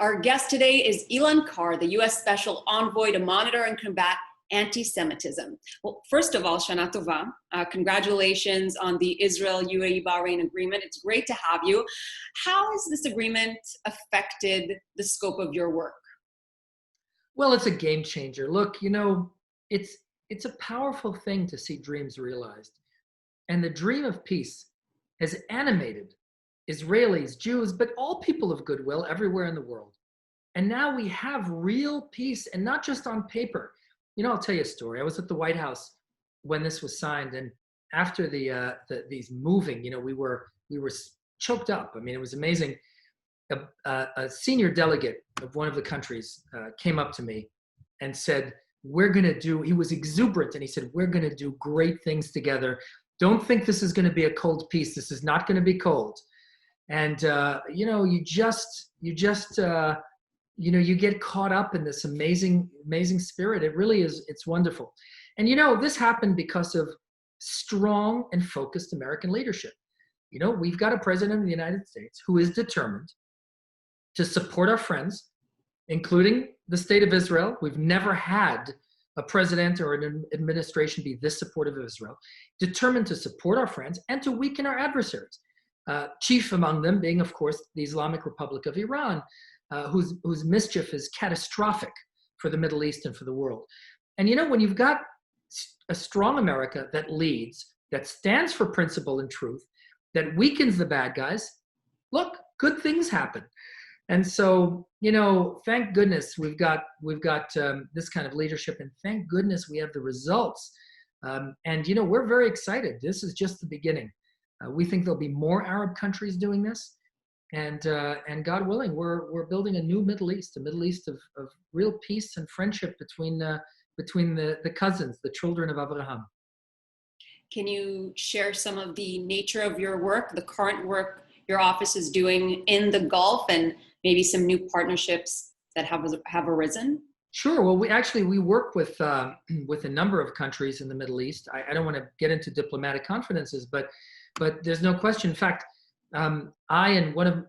Our guest today is Elan Carr, the U.S. Special Envoy to monitor and combat anti-Semitism. Well, first of all, Shana Tova, congratulations on the Israel-UAE-Bahrain agreement. It's great to have you. How has this agreement affected the scope of your work? Well, it's a game changer. Look, it's a powerful thing to see dreams realized. And the dream of peace has animated Israelis, Jews, but all people of goodwill everywhere in the world. And now we have real peace, and not just on paper. I'll tell you a story. I was at the White House when this was signed, and after these moving, we were choked up. I mean, it was amazing. A senior delegate of one of the countries came up to me and said, he was exuberant, and he said, "We're going to do great things together. Don't think this is going to be a cold peace. This is not going to be cold." And you get caught up in this amazing spirit. It really is. It's wonderful. And this happened because of strong and focused American leadership. We've got a president of the United States who is determined to support our friends, including the state of Israel. We've never had a president or an administration be this supportive of Israel, determined to support our friends and to weaken our adversaries. Chief among them being, of course, the Islamic Republic of Iran, whose mischief is catastrophic for the Middle East and for the world. And when you've got a strong America that leads, that stands for principle and truth, that weakens the bad guys, look, good things happen. And so, thank goodness we've got this kind of leadership, and thank goodness we have the results. And we're very excited. This is just the beginning. We think there'll be more Arab countries doing this, and God willing, we're building a new Middle East, a Middle East of real peace and friendship between the cousins, the children of Abraham. Can you share some of the nature of your work, the current work your office is doing in the Gulf, and maybe some new partnerships that have arisen? Sure. Well, we work with a number of countries in the Middle East. I don't want to get into diplomatic confidences, but there's no question. In fact, I and one of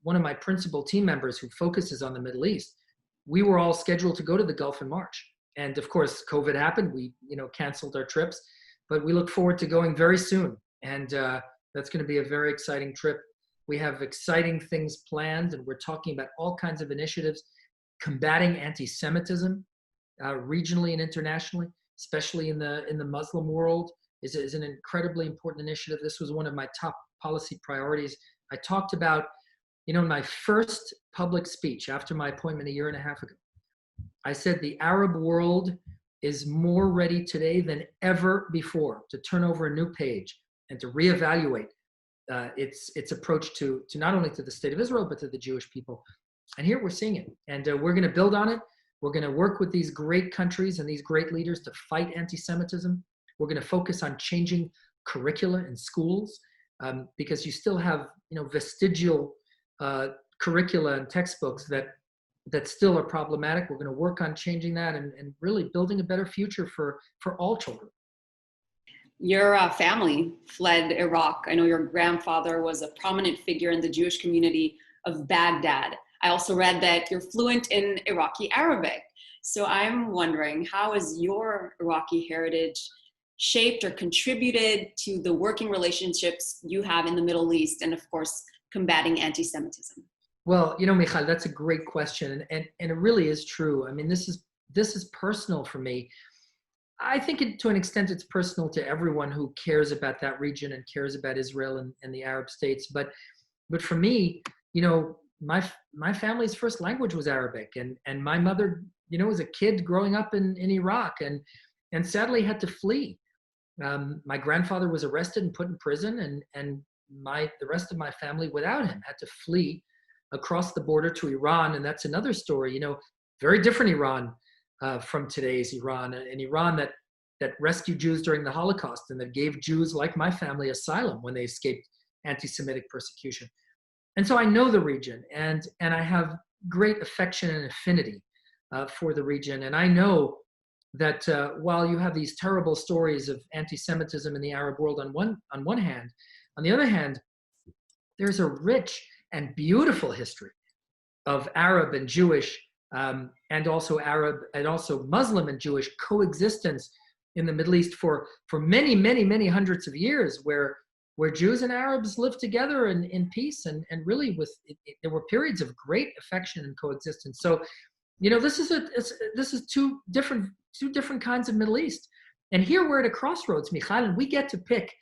my principal team members who focuses on the Middle East, we were all scheduled to go to the Gulf in March, and of course, COVID happened. We canceled our trips, but we look forward to going very soon, and that's going to be a very exciting trip. We have exciting things planned, and we're talking about all kinds of initiatives, combating anti-Semitism regionally and internationally, especially in the Muslim world, is an incredibly important initiative. This was one of my top policy priorities. I talked about, in my first public speech after my appointment a year and a half ago, I said the Arab world is more ready today than ever before to turn over a new page and to reevaluate its approach to not only to the state of Israel, but to the Jewish people. And here we're seeing it. And we're going to build on it. We're going to work with these great countries and these great leaders to fight anti-Semitism. We're going to focus on changing curricula in schools because you still have, vestigial curricula and textbooks that still are problematic. We're going to work on changing that and really building a better future for all children. Your family fled Iraq. I know your grandfather was a prominent figure in the Jewish community of Baghdad. I also read that you're fluent in Iraqi Arabic. So I'm wondering, how has your Iraqi heritage shaped or contributed to the working relationships you have in the Middle East and, of course, combating anti-Semitism? Well, Michal, that's a great question. And it really is true. I mean, this is personal for me. I think to an extent it's personal to everyone who cares about that region and cares about Israel and the Arab states. But for me, my family's first language was Arabic, and my mother, was a kid growing up in Iraq and sadly had to flee. My grandfather was arrested and put in prison, and the rest of my family without him had to flee across the border to Iran. And that's another story, very different Iran from today's Iran, an Iran that rescued Jews during the Holocaust and that gave Jews like my family asylum when they escaped anti-Semitic persecution. And so I know the region, and I have great affection and affinity for the region. And I know that while you have these terrible stories of anti-Semitism in the Arab world on one hand, on the other hand, there's a rich and beautiful history of Arab and Jewish, and also Arab and also Muslim and Jewish coexistence in the Middle East for many, many, many hundreds of years, where Jews and Arabs lived together in peace, and really there were periods of great affection and coexistence. So, this is two different kinds of Middle East. And here we're at a crossroads, Michal, and we get to pick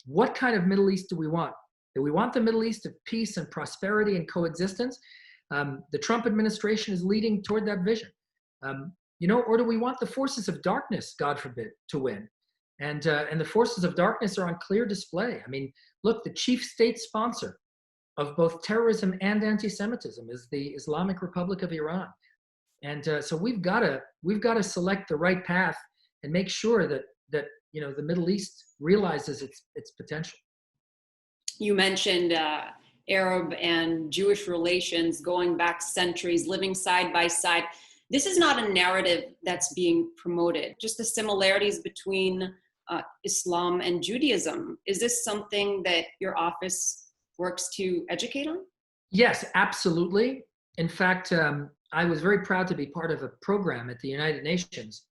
what kind of Middle East do we want. Do we want the Middle East of peace and prosperity and coexistence? The Trump administration is leading toward that vision. Or do we want the forces of darkness, God forbid, to win? And the forces of darkness are on clear display. I mean, look, the chief state sponsor of both terrorism and anti-Semitism is the Islamic Republic of Iran. And so we've got to select the right path and make sure that the Middle East realizes its potential. You mentioned Arab and Jewish relations going back centuries, living side by side. This is not a narrative that's being promoted, just the similarities between Islam and Judaism. Is this something that your office works to educate on? Yes, absolutely. In fact, I was very proud to be part of a program at the United Nations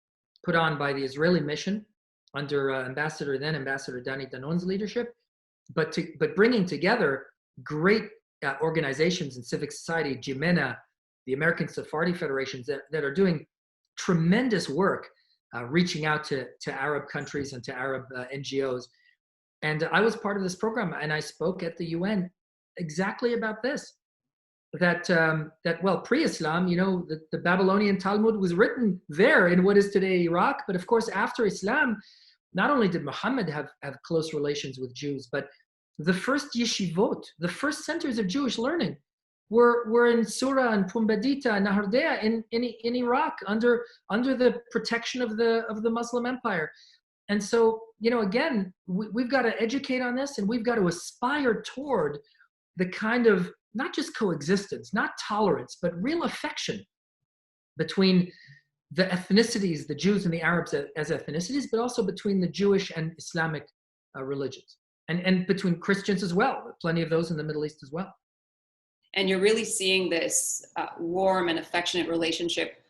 put on by the Israeli mission under Ambassador Dani Danon's leadership, but bringing together great organizations in civic society, Jimena, the American Sephardi Federations, that are doing tremendous work reaching out to Arab countries and to Arab NGOs. And I was part of this program, and I spoke at the UN exactly about this. That pre-Islam, the Babylonian Talmud was written there in what is today Iraq. But of course, after Islam, not only did Muhammad have close relations with Jews, but the first yeshivot, the first centers of Jewish learning, were in Surah and Pumbedita and Nahardea in Iraq under the protection of the Muslim Empire. And so, again, we've got to educate on this, and we've got to aspire toward the kind of not just coexistence, not tolerance, but real affection between the ethnicities, the Jews and the Arabs as ethnicities, but also between the Jewish and Islamic religions, and between Christians as well. Plenty of those in the Middle East as well. And you're really seeing this warm and affectionate relationship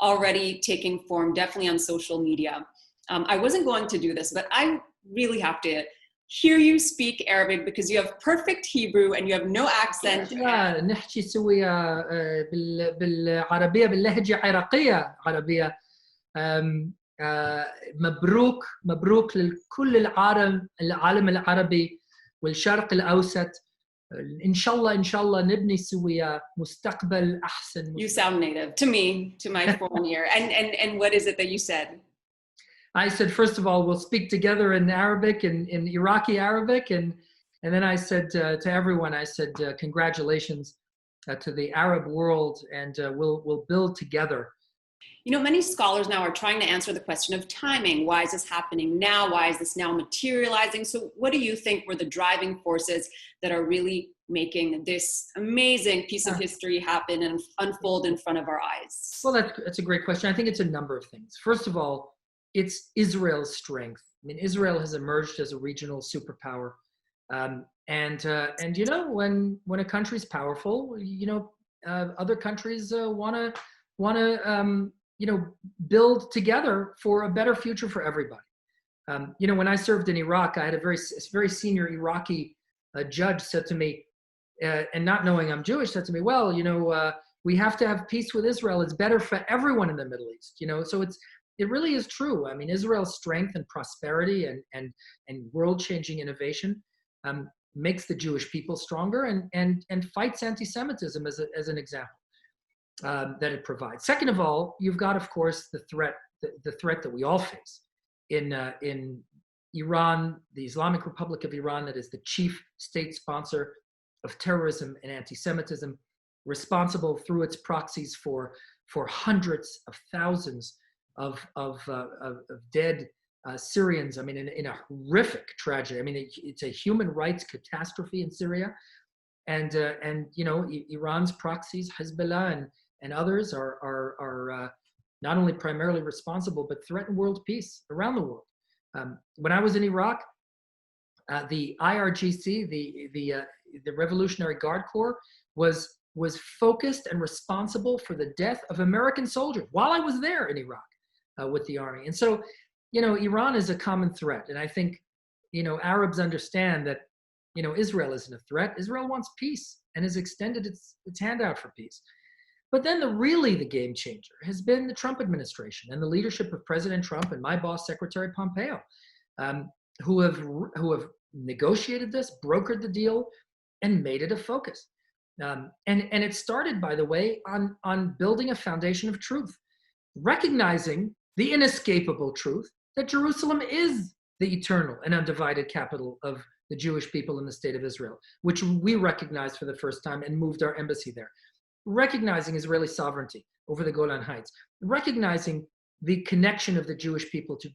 already taking form, definitely on social media. I wasn't going to do this, but I really have to hear you speak Arabic because you have perfect Hebrew and you have no accent. نحكي سويا بالعربية باللهجة عراقية عربية. مبروك لكل العالم العربي والشرق الأوسط. إن شاء الله نبني سويا مستقبل أحسن. You sound native to me, to my foreign ear. And what is it that you said? I said, first of all, we'll speak together in Arabic, in Iraqi Arabic. And then I said to everyone, I said, congratulations to the Arab world, and we'll build together. Many scholars now are trying to answer the question of timing. Why is this happening now? Why is this now materializing? So what do you think were the driving forces that are really making this amazing piece of history happen and unfold in front of our eyes? Well, that's a great question. I think it's a number of things. First of all, it's Israel's strength. I mean, Israel has emerged as a regional superpower, and when a country's powerful, other countries want to build together for a better future for everybody. When I served in Iraq, I had a very senior Iraqi judge said to me, and not knowing I'm Jewish, said to me, well, we have to have peace with Israel. It's better for everyone in the Middle East. So it really is true. I mean, Israel's strength and prosperity and world-changing innovation makes the Jewish people stronger and fights anti-Semitism as an example that it provides. Second of all, you've got, of course, the threat that we all face in Iran, the Islamic Republic of Iran, that is the chief state sponsor of terrorism and anti-Semitism, responsible through its proxies for hundreds of thousands of dead Syrians. I mean, in a horrific tragedy. I mean, it's a human rights catastrophe in Syria, and Iran's proxies, Hezbollah and others, are not only primarily responsible but threaten world peace around the world. When I was in Iraq, the IRGC, the Revolutionary Guard Corps, was was focused and responsible for the death of American soldiers while I was there in Iraq with the army. And so, Iran is a common threat. And I think, Arabs understand that, Israel isn't a threat. Israel wants peace and has extended its hand out for peace. But then the game changer has been the Trump administration and the leadership of President Trump and my boss, Secretary Pompeo, who have negotiated this, brokered the deal, and made it a focus. And it started, by the way, on building a foundation of truth, recognizing the inescapable truth that Jerusalem is the eternal and undivided capital of the Jewish people in the state of Israel, which we recognized for the first time and moved our embassy there. Recognizing Israeli sovereignty over the Golan Heights, recognizing the connection of the Jewish people to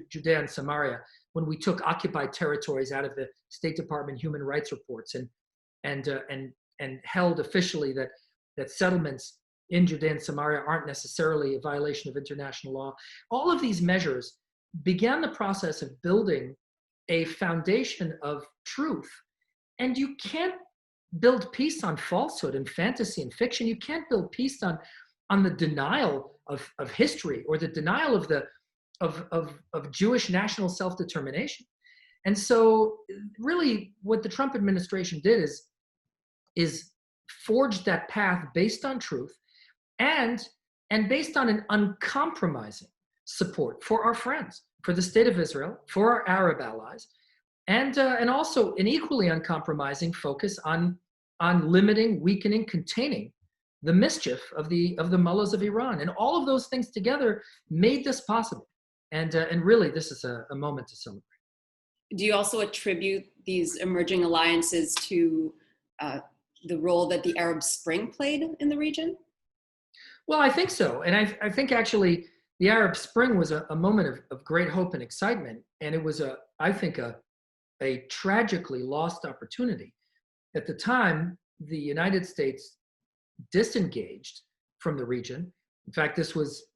Judea and Samaria when we took occupied territories out of the State Department human rights reports and held officially that settlements in Judea and Samaria aren't necessarily a violation of international law. All of these measures began the process of building a foundation of truth. And you can't build peace on falsehood and fantasy and fiction. You can't build peace on the denial of history or the denial of Jewish national self-determination. And so really what the Trump administration did is forge that path based on truth and based on an uncompromising support for our friends, for the state of Israel, for our Arab allies, and also an equally uncompromising focus on limiting, weakening, containing the mischief of the mullahs of Iran. And all of those things together made this possible. And really, this is a moment to celebrate. Do you also attribute these emerging alliances to the role that the Arab Spring played in the region? Well, I think so. And I think actually the Arab Spring was a moment of great hope and excitement. And it was, I think, a tragically lost opportunity. At the time, the United States disengaged from the region. In fact, this was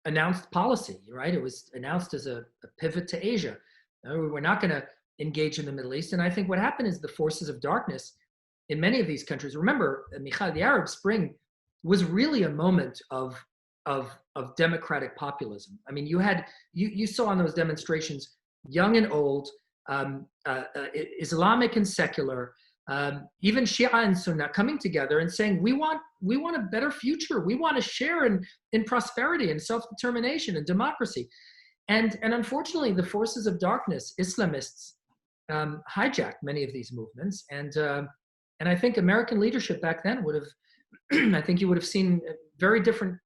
announced policy, right? It was announced as a pivot to Asia. We're not going to engage in the Middle East. And I think what happened is the forces of darkness in many of these countries. Remember, Michal, the Arab Spring was really a moment of democratic populism. I mean, you saw in those demonstrations, young and old, Islamic and secular, even Shia and Sunnah coming together and saying, we want a better future. We want to share in prosperity and self-determination and democracy. And unfortunately, the forces of darkness, Islamists, hijacked many of these movements. And I think American leadership back then would have, I think you would have seen very different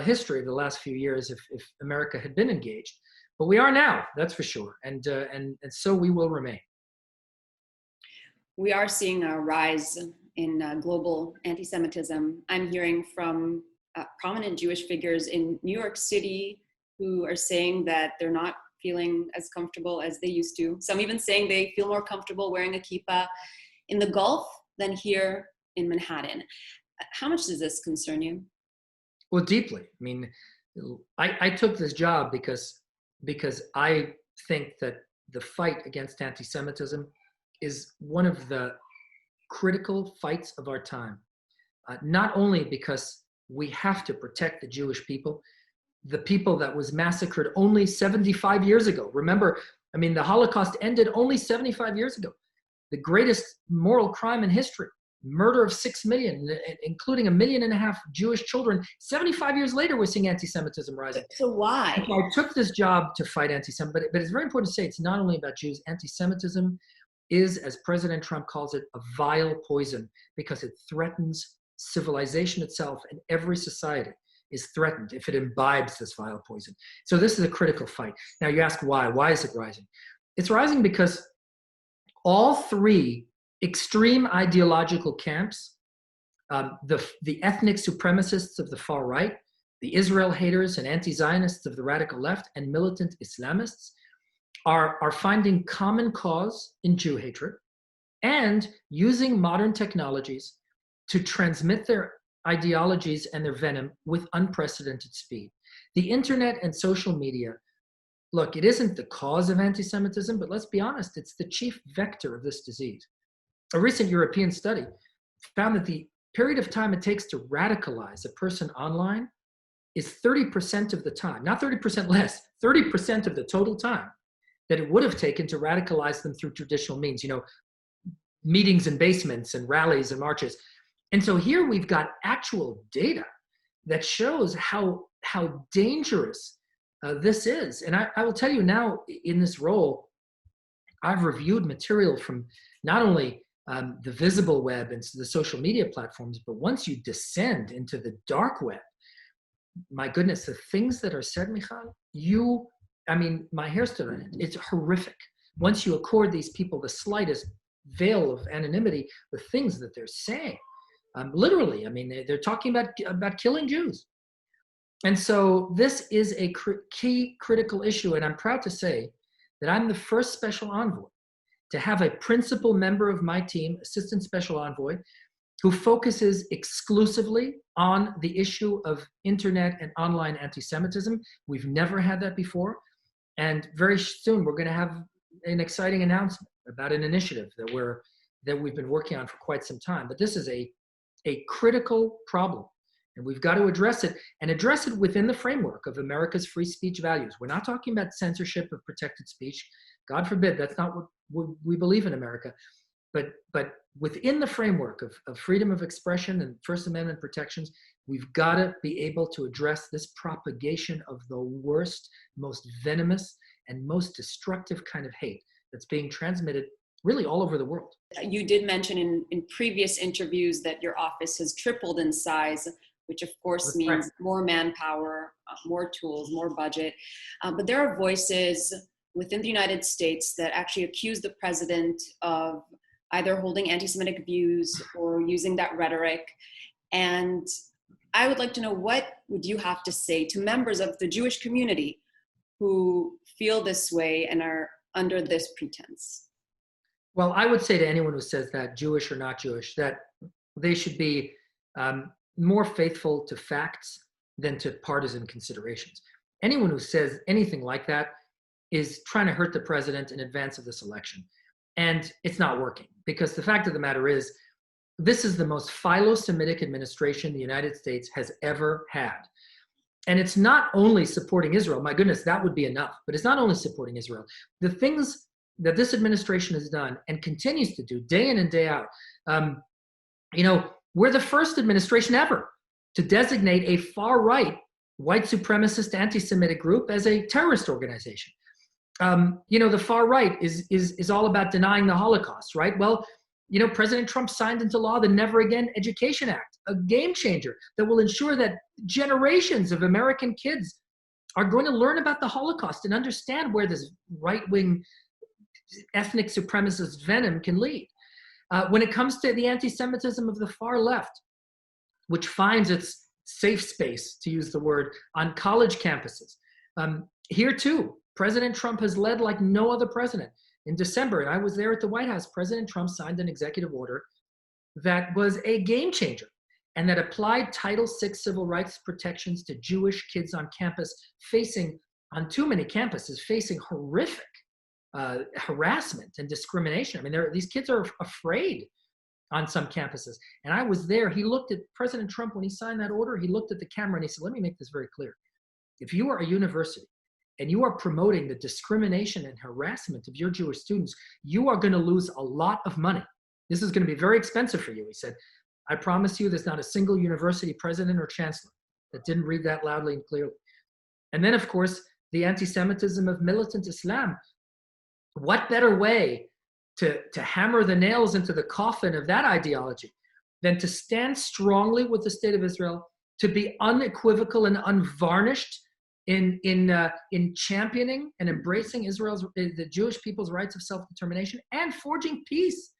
history of the last few years if America had been engaged. But we are now, that's for sure. And so we will remain. We are seeing a rise in global anti-Semitism. I'm hearing from prominent Jewish figures in New York City who are saying that they're not feeling as comfortable as they used to. Some even saying they feel more comfortable wearing a kippah in the Gulf than here in Manhattan. How much does this concern you? Well, deeply. I mean, I took this job because I think that the fight against anti-Semitism is one of the critical fights of our time. Not only because we have to protect the Jewish people, the people that was massacred only 75 years ago. Remember, I mean, the Holocaust ended only 75 years ago. The greatest moral crime in history, murder of 6 million, including 1.5 million Jewish children. 75 years later, we're seeing anti-Semitism rising. So why? So I took this job to fight anti-Semitism, but it's very important to say it's not only about Jews. Anti-Semitism is, as President Trump calls it, a vile poison because it threatens civilization itself, and every society is threatened if it imbibes this vile poison. So this is a critical fight. Now you ask why? Why is it rising? It's rising because all three extreme ideological camps, the ethnic supremacists of the far right, the Israel haters and anti-Zionists of the radical left, and militant Islamists are finding common cause in Jew hatred and using modern technologies to transmit their ideologies and their venom with unprecedented speed. The internet and social media, look, it isn't the cause of anti-Semitism, but let's be honest, it's the chief vector of this disease. A recent European study found that the period of time it takes to radicalize a person online is 30% of the time, not 30% less, 30% of the total time that it would have taken to radicalize them through traditional means, meetings in basements and rallies and marches. And so here we've got actual data that shows how dangerous this is. And I will tell you now, in this role, I've reviewed material from not only the visible web and the social media platforms, but once you descend into the dark web, my goodness, the things that are said, Michal, my hair stood on it. It's horrific. Once you accord these people the slightest veil of anonymity, the things that they're saying, literally, they're talking about killing Jews. And so this is a key critical issue. And I'm proud to say that I'm the first special envoy to have a principal member of my team, assistant special envoy, who focuses exclusively on the issue of internet and online anti-Semitism. We've never had that before. And very soon we're going to have an exciting announcement about an initiative that we've been working on for quite some time. But this is a critical problem, and we've got to address it, and address it within the framework of America's free speech values. We're not talking about censorship of protected speech. God forbid, that's not what we believe in America. But within the framework of freedom of expression and First Amendment protections, we've got to be able to address this propagation of the worst, most venomous, and most destructive kind of hate that's being transmitted really all over the world. You did mention in previous interviews that your office has tripled in size, which of course That's means right. more manpower, more tools, more budget. But there are voices within the United States that actually accuse the president of either holding anti-Semitic views or using that rhetoric. And I would like to know, what would you have to say to members of the Jewish community who feel this way and are under this pretense? Well, I would say to anyone who says that, Jewish or not Jewish, that they should be more faithful to facts than to partisan considerations. Anyone who says anything like that is trying to hurt the president in advance of this election. And it's not working, because the fact of the matter is, this is the most philo-Semitic administration the United States has ever had. And it's not only supporting Israel. My goodness, that would be enough. But it's not only supporting Israel. The things that this administration has done and continues to do day in and day out, we're the first administration ever to designate a far-right white supremacist anti-Semitic group as a terrorist organization. The far right is all about denying the Holocaust, right? Well, President Trump signed into law the Never Again Education Act, a game changer that will ensure that generations of American kids are going to learn about the Holocaust and understand where this right-wing ethnic supremacist venom can lead. When it comes to the anti-Semitism of the far left, which finds its safe space, to use the word, on college campuses, here too, President Trump has led like no other president. In December, and I was there at the White House, President Trump signed an executive order that was a game changer and that applied Title VI civil rights protections to Jewish kids on campus on too many campuses, facing horrific harassment and discrimination. These kids are afraid on some campuses. And I was there. He looked at President Trump when he signed that order. He looked at the camera and he said, "Let me make this very clear. If you are a university and you are promoting the discrimination and harassment of your Jewish students, you are going to lose a lot of money. This is going to be very expensive for you." He said, "I promise you there's not a single university president or chancellor that didn't read that loudly and clearly." And then, of course, the anti-Semitism of militant Islam. What better way to hammer the nails into the coffin of that ideology than to stand strongly with the state of Israel, to be unequivocal and unvarnished in championing and embracing the Jewish people's rights of self-determination, and forging peace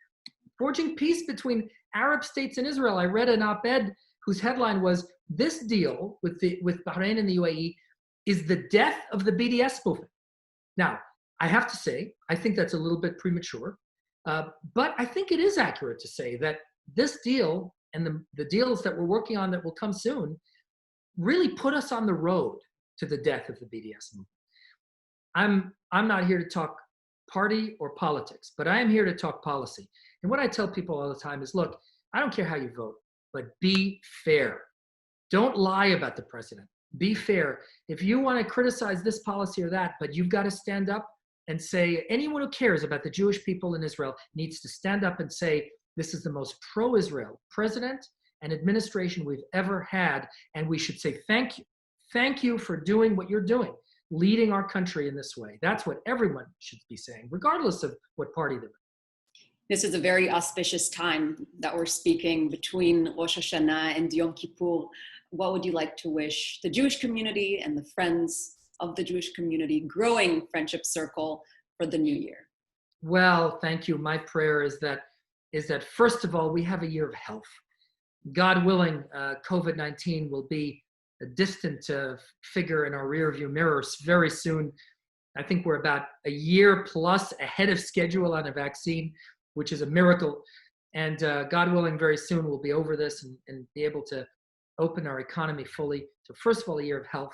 between Arab states and Israel. I read an op-ed whose headline was, "This deal with Bahrain and the UAE is the death of the BDS movement." Now, I have to say, I think that's a little bit premature, but I think it is accurate to say that this deal and the deals that we're working on that will come soon really put us on the road to the death of the BDS movement. I'm not here to talk party or politics, but I am here to talk policy. And what I tell people all the time is, look, I don't care how you vote, but be fair. Don't lie about the president. Be fair. If you want to criticize this policy or that, but you've got to stand up and say, anyone who cares about the Jewish people in Israel needs to stand up and say, this is the most pro-Israel president and administration we've ever had, and we should say thank you. Thank you for doing what you're doing, leading our country in this way. That's what everyone should be saying, regardless of what party they're in. This is a very auspicious time that we're speaking between Rosh Hashanah and Yom Kippur. What would you like to wish the Jewish community and the friends of the Jewish community, growing friendship circle, for the new year? Well, thank you. My prayer is that first of all, we have a year of health. God willing, COVID-19 will be a distant figure in our rearview mirrors very soon. I think we're about a year plus ahead of schedule on a vaccine, which is a miracle. And God willing, very soon we'll be over this and be able to open our economy fully. So first of all, a year of health.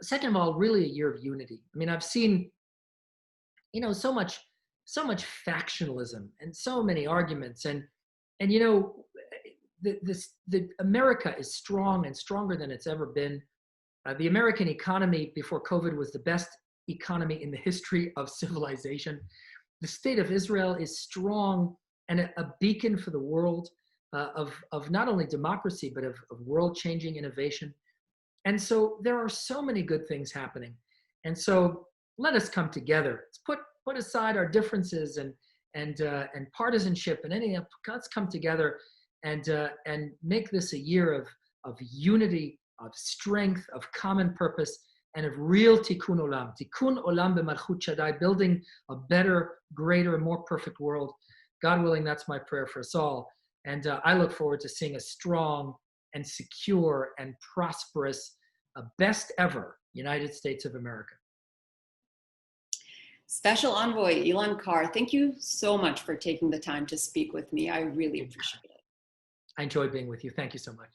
Second of all, really a year of unity. I mean, I've seen, so much factionalism and so many arguments. And the America is strong and stronger than it's ever been. The American economy before COVID was the best economy in the history of civilization. The state of Israel is strong and a beacon for the world of not only democracy, but of world-changing innovation. And so there are so many good things happening. And so let us come together. Let's put aside our differences and partisanship and anything. Let's come together and make this a year of unity, of strength, of common purpose, and of real tikkun olam b'malchut Shaddai, building a better, greater, more perfect world. God willing, that's my prayer for us all. And I look forward to seeing a strong and secure and prosperous, best ever United States of America. Special Envoy Elan Carr, thank you so much for taking the time to speak with me. I really appreciate it. I enjoyed being with you. Thank you so much.